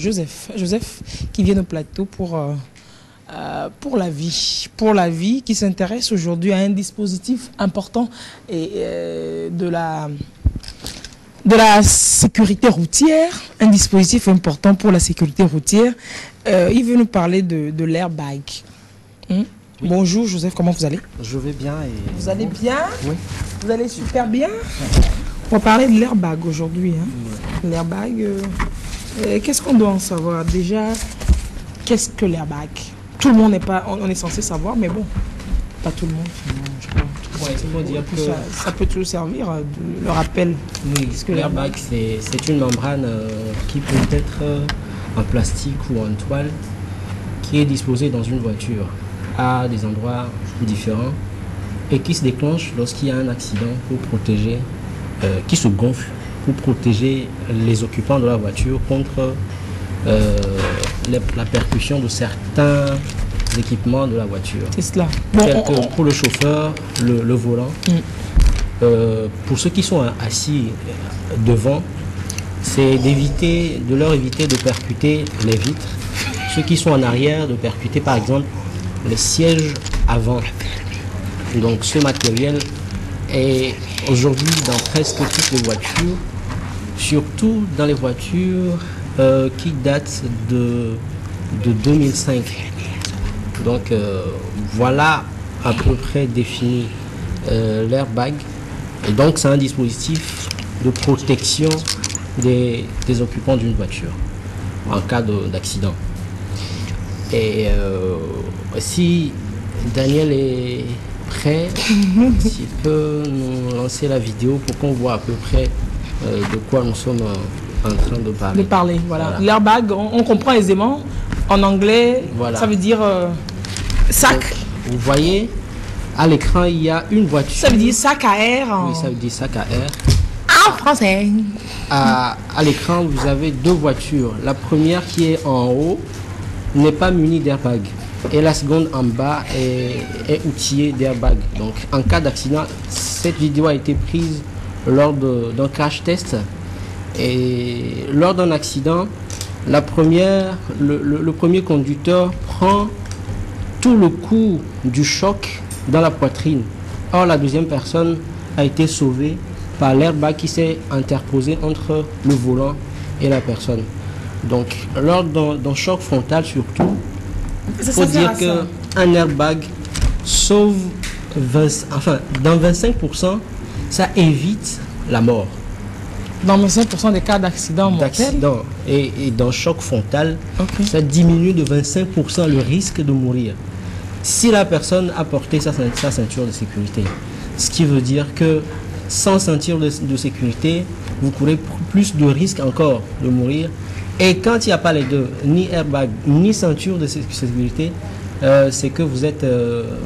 Joseph qui vient au plateau pour la vie, qui s'intéresse aujourd'hui à un dispositif important et de la sécurité routière, un dispositif important pour la sécurité routière. Il veut nous parler de l'airbag. Oui. Bonjour Joseph, comment vous allez? Je vais bien. Et... Vous allez bien? Oui. Vous allez super bien? On va parler de l'airbag aujourd'hui. Hein. Oui. L'airbag, qu'est-ce qu'on doit en savoir? Déjà, qu'est-ce que l'airbag? Tout le monde n'est pas, on est censé savoir, mais bon, pas tout le monde. Je crois. Ouais, il faut dire que ça peut toujours servir, le rappel. Oui, l'airbag, c'est une membrane qui peut être en plastique ou en toile, qui est disposée dans une voiture à des endroits différents et qui se déclenche lorsqu'il y a un accident pour protéger, qui se gonfle pour protéger les occupants de la voiture contre la percussion de certains équipements de la voiture. C'est cela. Pour le chauffeur, le volant. Pour ceux qui sont assis devant, c'est de leur éviter de percuter les vitres. Ceux qui sont en arrière, de percuter par exemple les sièges avant. Donc ce matériel est aujourd'hui dans presque toutes les voitures, surtout dans les voitures qui datent de 2005. Donc voilà à peu près défini l'airbag. Et donc c'est un dispositif de protection des occupants d'une voiture en cas d'accident. Et si Daniel est prêt, s'il peut nous lancer la vidéo pour qu'on voit à peu près de quoi nous sommes en train de parler. Voilà. L'airbag, on comprend aisément. En anglais, voilà. Ça veut dire sac. Donc, vous voyez, à l'écran, il y a une voiture. Ça veut dire sac à air. Oui, ça veut dire sac à air. En français. À l'écran, vous avez deux voitures. La première qui est en haut n'est pas munie d'airbag. Et la seconde en bas est outillée d'airbag. Donc, en cas d'accident, cette vidéo a été prise lors d'un crash test. Et lors d'un accident, le premier conducteur prend tout le coup du choc dans la poitrine. Or, la deuxième personne a été sauvée par l'airbag qui s'est interposé entre le volant et la personne. Donc, lors d'un choc frontal surtout, il faut dire qu'un airbag sauve, dans 25%, ça évite la mort. Dans 25% des cas d'accident mortel. Et dans choc frontal, ça diminue de 25% le risque de mourir. Si la personne a porté sa ceinture de sécurité. Ce qui veut dire que sans ceinture de sécurité, vous courez plus de risques encore de mourir. Et quand il n'y a pas les deux, ni airbag, ni ceinture de sécurité, c'est que vous êtes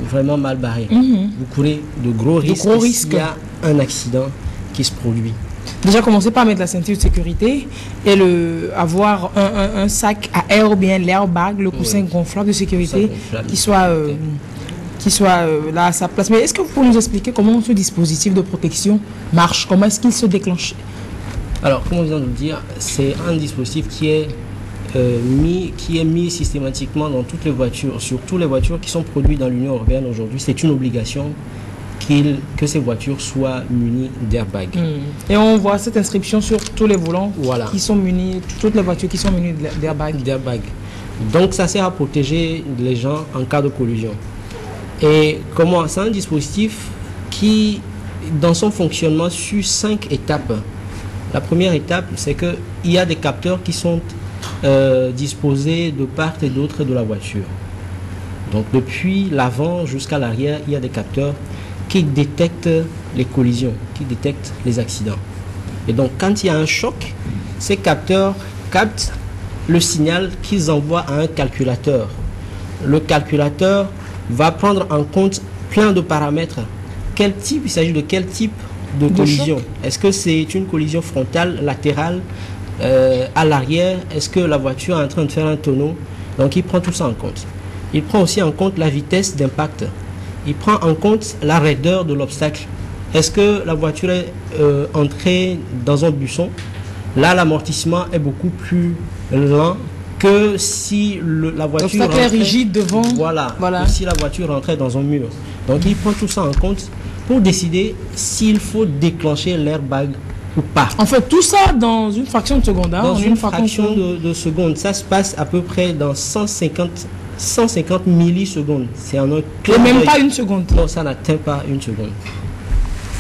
vraiment mal barré. Vous courez de gros risques s'il y a un accident qui se produit. Déjà, commencer par mettre la ceinture de sécurité et avoir un sac à air ou bien l'airbag, le coussin gonflable de sécurité qui soit là à sa place. Mais est-ce que vous pouvez nous expliquer comment ce dispositif de protection marche? Comment est-ce qu'il se déclenche? Alors, comme on vient de le dire, c'est un dispositif qui est mis systématiquement dans toutes les voitures, surtout les voitures qui sont produites dans l'Union européenne aujourd'hui. C'est une obligation que ces voitures soient munies d'airbag. Et on voit cette inscription sur tous les volants qui sont munis, toutes les voitures qui sont munies d'airbag. Donc ça sert à protéger les gens en cas de collision. Et comment? C'est un dispositif qui, dans son fonctionnement, suit 5 étapes. La première étape, c'est qu'il y a des capteurs qui sont disposés de part et d'autre de la voiture. Donc depuis l'avant jusqu'à l'arrière, il y a des capteurs qui détectent les collisions, qui détectent les accidents. Et donc quand il y a un choc, ces capteurs captent le signal qu'ils envoient à un calculateur. Le calculateur va prendre en compte plein de paramètres. Il s'agit de quel type de collision? Est-ce que c'est une collision frontale, latérale, à l'arrière? Est-ce que la voiture est en train de faire un tonneau? Donc il prend tout ça en compte. Il prend aussi en compte la vitesse d'impact. Il prend en compte la raideur de l'obstacle. Est-ce que la voiture est entrée dans un buisson Là, l'amortissement est beaucoup plus lent que si la voiture donc, est rigide devant. Voilà. Que si la voiture rentrait dans un mur. Donc, il prend tout ça en compte pour décider s'il faut déclencher l'airbag ou pas. En fait, tout ça dans une fraction de seconde. Hein, dans une fraction de seconde. Ça se passe à peu près dans 150 millisecondes. C'est en un et même pas une seconde. Non, ça n'atteint pas une seconde.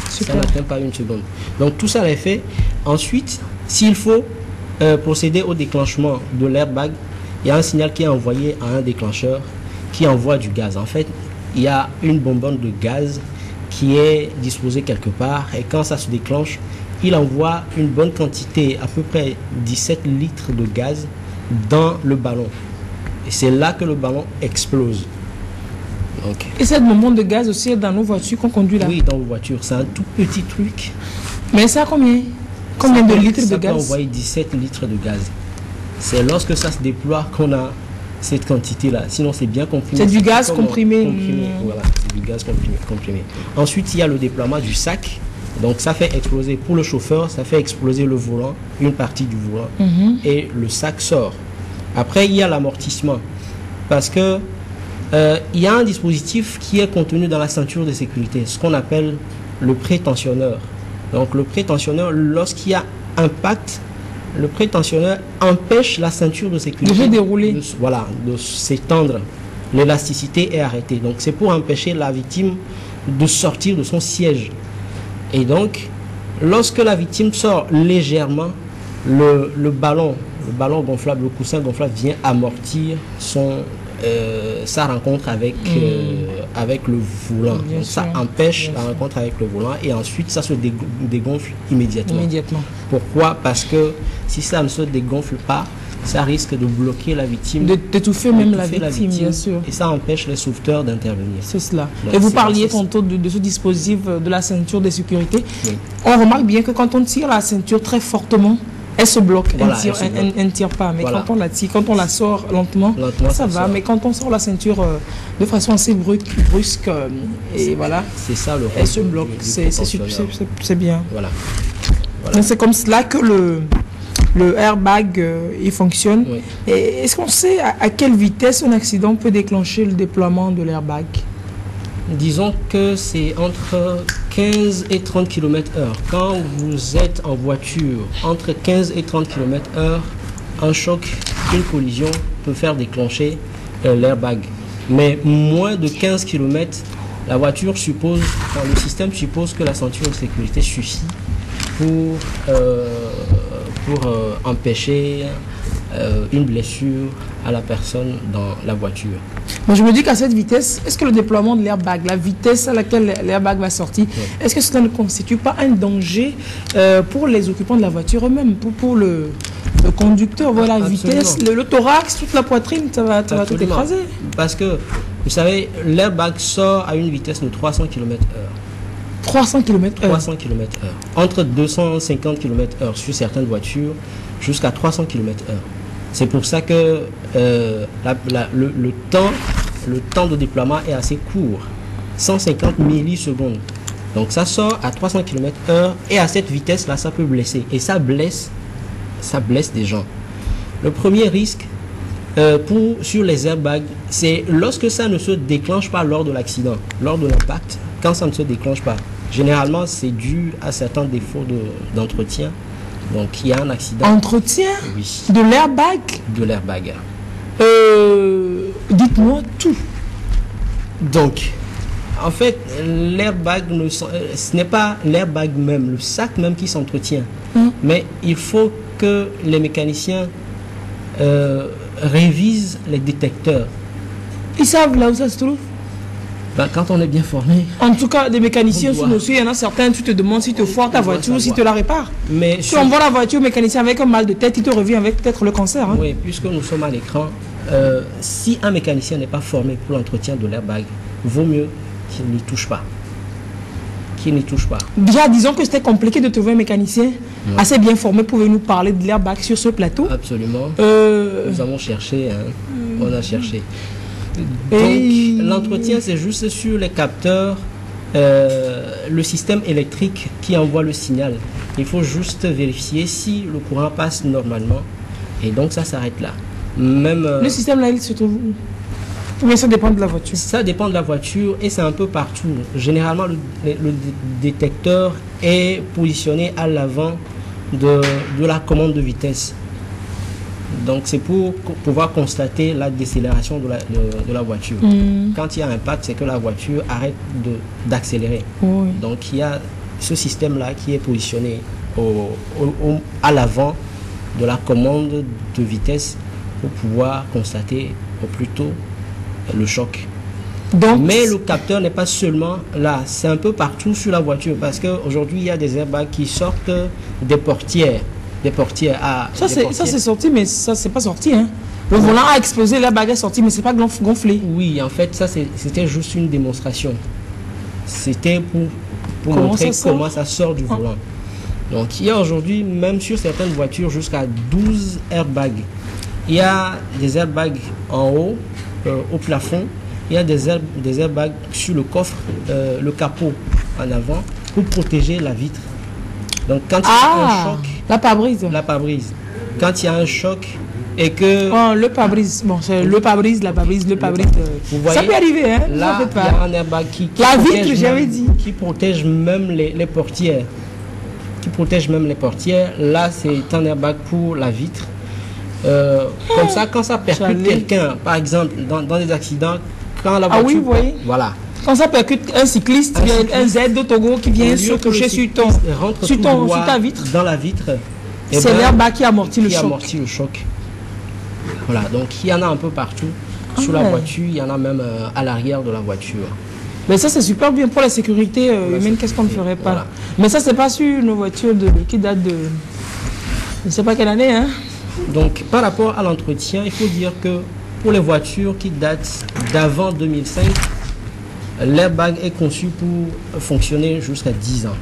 Super. Ça n'atteint pas une seconde. Donc tout ça est fait. Ensuite, s'il faut procéder au déclenchement de l'airbag, il y a un signal qui est envoyé à un déclencheur qui envoie du gaz. En fait, il y a une bonbonne de gaz qui est disposée quelque part et quand ça se déclenche, il envoie une bonne quantité, à peu près 17 litres de gaz dans le ballon. Et c'est là que le ballon explose. Donc, et cette bonbonne de gaz aussi est dans nos voitures qu'on conduit là? Oui, dans nos voitures. C'est un tout petit truc. Mais ça combien? Combien de litres de gaz? Ça peut envoyer 17 litres de gaz. C'est lorsque ça se déploie qu'on a cette quantité-là. Sinon, c'est bien comprimé. C'est du gaz comprimé. Voilà, c'est du gaz comprimé. Ensuite, il y a le déploiement du sac. Donc, ça fait exploser, pour le chauffeur, ça fait exploser le volant, une partie du volant, et le sac sort. Après, il y a l'amortissement. Parce que il y a un dispositif qui est contenu dans la ceinture de sécurité, ce qu'on appelle le prétensionneur. Donc, le prétensionneur, lorsqu'il y a impact, le prétensionneur empêche la ceinture de sécurité de dérouler. De s'étendre. L'élasticité est arrêtée. Donc, c'est pour empêcher la victime de sortir de son siège. Et donc, lorsque la victime sort légèrement, le ballon gonflable, le coussin gonflable vient amortir sa rencontre avec le volant. Donc, ça empêche la rencontre avec le volant et ensuite ça se dégonfle immédiatement. Pourquoi? Parce que si ça ne se dégonfle pas, ça risque de bloquer la victime. D'étouffer même la victime, bien sûr. Et ça empêche les sauveteurs d'intervenir. C'est cela. Donc, et vous parliez tantôt de ce dispositif de la ceinture de sécurité. Oui. On remarque bien que quand on tire la ceinture très fortement, elle se bloque, voilà, elle ne tire pas. Mais voilà, quand on la tire, quand on la sort lentement ça va. Sort. Mais quand on sort la ceinture de façon assez brusque, et voilà, c'est ça le rôle. Elle se bloque. C'est bien. Voilà. Donc c'est comme cela que le airbag il fonctionne. Oui. Est-ce qu'on sait à quelle vitesse un accident peut déclencher le déploiement de l'airbag? Disons que c'est entre 15 et 30 km/h. Quand vous êtes en voiture, entre 15 et 30 km/h, un choc, une collision peut faire déclencher l'airbag. Mais moins de 15 km, la voiture suppose, le système suppose que la ceinture de sécurité suffit pour empêcher une blessure à la personne dans la voiture. Mais je me dis qu'à cette vitesse, est-ce que le déploiement de l'airbag, la vitesse à laquelle l'airbag va sortir, est-ce que cela ne constitue pas un danger pour les occupants de la voiture eux-mêmes, pour le conducteur? Voilà, la vitesse, le thorax, toute la poitrine, ça va tout écraser. Parce que, vous savez, l'airbag sort à une vitesse de 300 km/h. 300 km/h. 300 km/h. Entre 250 km/h sur certaines voitures jusqu'à 300 km/h. C'est pour ça que le temps de déploiement est assez court. 150 millisecondes. Donc ça sort à 300 km/h et à cette vitesse-là, ça peut blesser. Et ça blesse des gens. Le premier risque sur les airbags, c'est lorsque ça ne se déclenche pas lors de l'accident, lors de l'impact, quand ça ne se déclenche pas. Généralement, c'est dû à certains défauts d'entretien. Donc, il y a un accident. Entretien? Oui. De l'airbag? De l'airbag. Dites-moi tout. Donc, en fait, l'airbag, ce n'est pas l'airbag même, le sac même qui s'entretient. Mais il faut que les mécaniciens révisent les détecteurs. Ils savent là où ça se trouve? Ben, quand on est bien formé. En tout cas, des mécaniciens sous nos yeux, il y en a certains, tu te demandes si te foire ta voiture, si tu la répares. Mais si on voit la voiture mécanicien avec un mal de tête, il te revient avec peut-être le cancer. Hein. Oui, puisque nous sommes à l'écran, si un mécanicien n'est pas formé pour l'entretien de l'airbag, vaut mieux qu'il n'y touche pas. Qu'il n'y touche pas. Déjà, disons que c'était compliqué de trouver un mécanicien assez bien formé. Pouvez nous parler de l'airbag sur ce plateau? Absolument. Nous avons cherché, hein. On a cherché. Donc, l'entretien, c'est juste sur les capteurs, le système électrique qui envoie le signal. Il faut juste vérifier si le courant passe normalement. Et donc ça s'arrête là. Même, le système là, il se trouve où? Mais ça dépend de la voiture. Ça dépend de la voiture et c'est un peu partout. Généralement, le détecteur est positionné à l'avant de la commande de vitesse. Donc c'est pour pouvoir constater la décélération de la voiture. Quand il y a un impact, c'est que la voiture arrête d'accélérer. Oui. Donc il y a ce système-là qui est positionné à l'avant de la commande de vitesse pour pouvoir constater au plus tôt le choc. Donc, mais le capteur n'est pas seulement là, c'est un peu partout sur la voiture parce qu'aujourd'hui il y a des airbags qui sortent des portières. Ça c'est sorti, mais ça c'est pas sorti. Hein. Le volant a explosé, l'airbag est sorti, mais c'est pas gonflé. Oui, en fait, ça c'était juste une démonstration. C'était pour montrer comment ça sort du volant. Donc il y a aujourd'hui, même sur certaines voitures, jusqu'à 12 airbags. Il y a des airbags en haut, au plafond. Il y a des airbags sur le coffre, le capot en avant, pour protéger la vitre. Donc quand il y a un choc... La pare-brise. La pare-brise. Quand il y a un choc et que... le pare-brise. Bon, c'est le pare-brise, la pare-brise, le pare-brise. Vous voyez, ça peut arriver, hein? Là, il y a un airbag qui la vitre, j'avais dit. Qui protège même les portières. Qui protège même les portières. Là, c'est un airbag pour la vitre. Comme ça, quand ça percute quelqu'un, par exemple, dans des accidents, quand la voiture... oui, vous voyez. Voilà. Quand ça percute un cycliste, un Z de Togo qui vient se coucher sur ta vitre. Dans la vitre. C'est l'airbag qui amortit le choc. Voilà, donc il y en a un peu partout. Sur la voiture, il y en a même à l'arrière de la voiture. Mais ça, c'est super bien pour la sécurité humaine. Qu'est-ce qu'on ne ferait pas? Voilà. Mais ça, c'est pas sur nos voitures qui datent de... Je ne sais pas quelle année, hein? Donc, par rapport à l'entretien, il faut dire que pour les voitures qui datent d'avant 2005, l'airbag est conçu pour fonctionner jusqu'à 10 ans.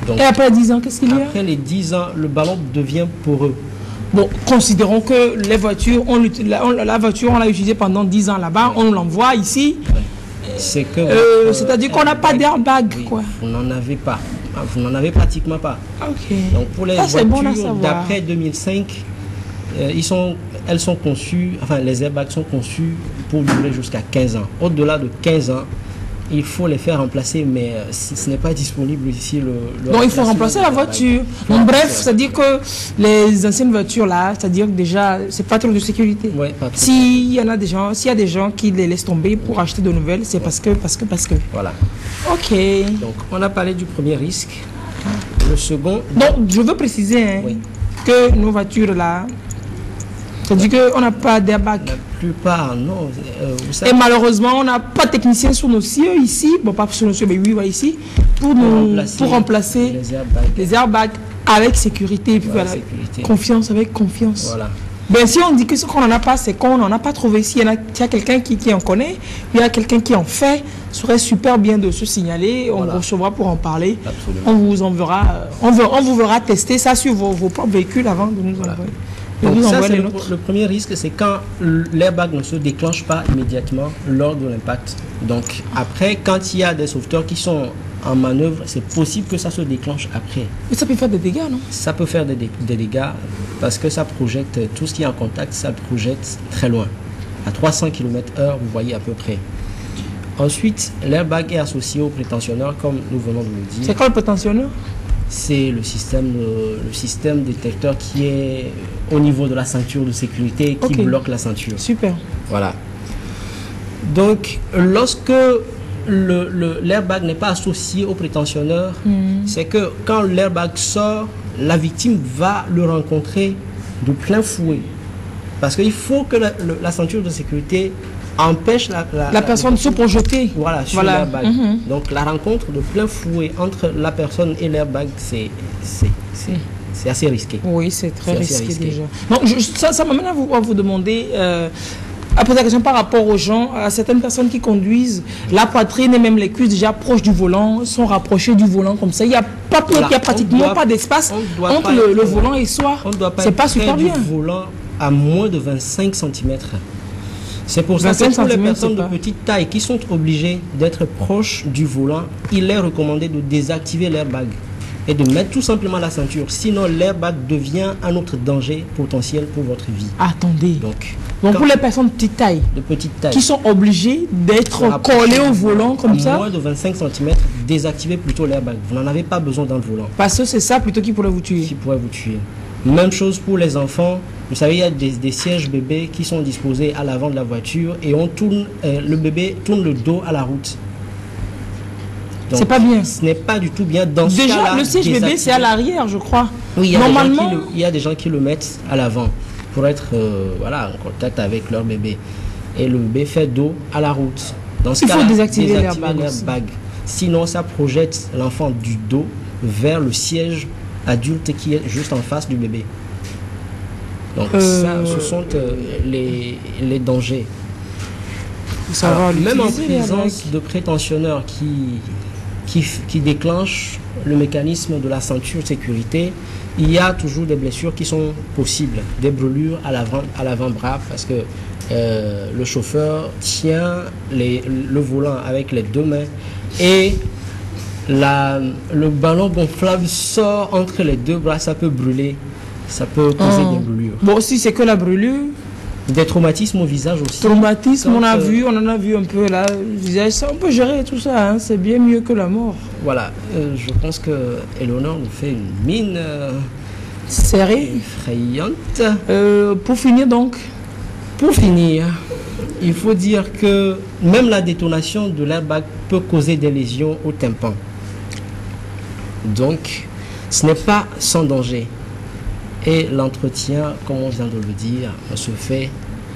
Donc, et après 10 ans, qu'est-ce qu'il y a? Après les 10 ans, le ballon devient poreux. Bon, considérons que les voitures, la voiture, on l'a utilisée pendant 10 ans là-bas, on l'envoie ici. C'est que... c'est-à-dire qu'on n'a pas d'airbag, quoi. Vous n'en avez pas. Vous n'en avez pratiquement pas. Ok. Donc pour les voitures d'après 2005, elles sont conçues, enfin les airbags sont conçus pour durer jusqu'à 15 ans. Au-delà de 15 ans, il faut les faire remplacer, mais ce n'est pas disponible ici. Donc il faut remplacer la voiture. Donc, bref, c'est-à-dire que les anciennes voitures là, c'est-à-dire que déjà, c'est pas trop de sécurité. Ouais, pas trop. S'il y a des gens qui les laissent tomber pour acheter de nouvelles, c'est parce que. Voilà. Ok. Donc on a parlé du premier risque. Le second... Donc je veux préciser que nos voitures là, c'est-à-dire qu'on n'a pas d'airbag. La plupart, non. Vous savez, et malheureusement, on n'a pas de technicien sur nos cieux ici, bon pas sur nos cieux, mais oui, voilà, ici, pour remplacer les airbags avec sécurité. Et puis voilà, confiance avec confiance. Voilà. Ben, si on dit que ce qu'on n'en a pas, c'est qu'on n'en a pas trouvé. S'il y a quelqu'un qui en connaît, il y a quelqu'un qui en fait, ce serait super bien de se signaler. On vous recevra pour en parler. Absolument. On vous enverra, on vous verra tester ça sur vos propres véhicules avant de nous envoyer. Donc ça, c'est le premier risque, c'est quand l'airbag ne se déclenche pas immédiatement lors de l'impact. Donc après, quand il y a des sauveteurs qui sont en manœuvre, c'est possible que ça se déclenche après. Mais ça peut faire des dégâts, non? Ça peut faire des dégâts parce que ça projette, tout ce qui est en contact, ça projette très loin. À 300 km/h, vous voyez à peu près. Ensuite, l'airbag est associé au prétentionneur, comme nous venons de le dire. C'est quoi le prétentionneur? C'est le système détecteur qui est au niveau de la ceinture de sécurité qui bloque la ceinture. Super. Voilà. Donc, lorsque l'airbag n'est pas associé au prétentionneur, c'est que quand l'airbag sort, la victime va le rencontrer de plein fouet. Parce qu'il faut que la ceinture de sécurité empêche la personne de se projeter. Voilà, sur l'airbag. Donc la rencontre de plein fouet entre la personne et l'airbag, c'est assez risqué. Oui, c'est très risqué déjà. Donc, ça m'amène à vous demander, à poser la question par rapport aux gens, à certaines personnes qui conduisent, la poitrine et même les cuisses déjà proches du volant, sont rapprochées du volant comme ça. Il n'y a pratiquement pas d'espace entre le volant et soi. On ne doit pas être super bien. Du volant à moins de 25 cm. C'est pour ça que 25 pour les centimètres, personnes c'est de pas- petite taille qui sont obligées d'être proches du volant, il est recommandé de désactiver l'airbag et de mettre tout simplement la ceinture. Sinon, l'airbag devient un autre danger potentiel pour votre vie. Attendez. Donc, Donc quand- pour les personnes de petite taille, de petite taille, qui sont obligées d'être rapprocher collées au du volant comme à ça, moins de 25 cm, désactivez plutôt l'airbag. Vous n'en avez pas besoin dans le volant. parce que c'est ça plutôt qui pourrait vous tuer. Qui pourrait vous tuer. Même chose pour les enfants. Vous savez, il y a des sièges bébés qui sont disposés à l'avant de la voiture et on tourne, le bébé tourne le dos à la route. Donc, C'est pas bien. Ce n'est pas du tout bien. Dans ce Déjà, cas-là, le siège bébé, désactiver- c'est à l'arrière, je crois. Oui, il y a Normalement, il y a des gens qui le mettent à l'avant pour être voilà, en contact avec leur bébé. Et le bébé fait dos à la route. Dans ce Il faut cas-là, désactiver l'airbag aussi. l'airbag. Sinon, ça projette l'enfant du dos vers le siège adulte qui est juste en face du bébé. Donc ça, ce sont les dangers. faut savoir Alors, même en l'utiliser, présence de prétentionneurs qui déclenchent le mécanisme de la ceinture de sécurité, il y a toujours des blessures qui sont possibles, des brûlures à l'avant-bras parce que le chauffeur tient le volant avec les deux mains et le ballon gonflable sort entre les deux bras, ça peut brûler, ça peut causer des brûlures. Bon, si c'est que la brûlure, Des traumatismes au visage aussi. traumatisme, Quand, on en a vu un peu là. Je disais, ça, on peut gérer tout ça, hein, c'est bien mieux que la mort. Voilà, je pense que Eleonore nous fait une mine Serré. effrayante. Pour finir donc, Pour finir, il faut dire que même la détonation de l'airbag peut causer des lésions au tympan. Donc, ce n'est pas sans danger. Et l'entretien, comme on vient de le dire, ne se fait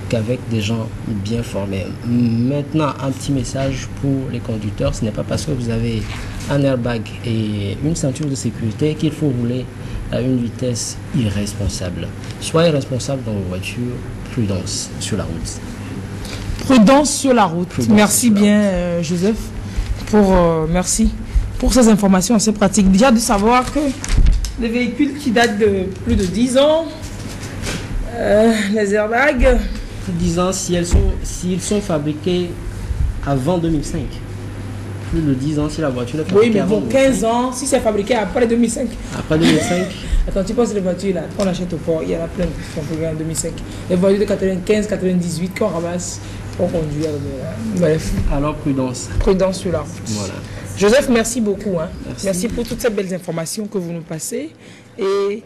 qu'avec des gens bien formés. Maintenant, un petit message pour les conducteurs. Ce n'est pas parce que vous avez un airbag et une ceinture de sécurité qu'il faut rouler à une vitesse irresponsable. Soyez responsable dans vos voitures. Prudence sur la route. prudence sur la route. Prudence Merci sur la bien, Joseph, merci pour ces informations assez pratiques. Déjà de savoir que les véhicules qui datent de plus de 10 ans, les airbags, Disant s'ils sont fabriqués avant 2005. Plus de 10 ans si la voiture est oui, fabriquée mais avant bon, 2005. 15 ans, si c'est fabriqué après 2005. Après 2005, Attends, tu penses les voitures là, qu'on achète au port, il y en a plein qui sont fabriquées en 2005. Les voitures de 95, 98 qu'on ramasse pour conduire. Bref, alors prudence. prudence sur la route. Voilà. Joseph, merci beaucoup. Hein. Merci. Merci pour toutes ces belles informations que vous nous passez. Et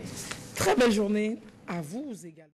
très belle journée à vous également.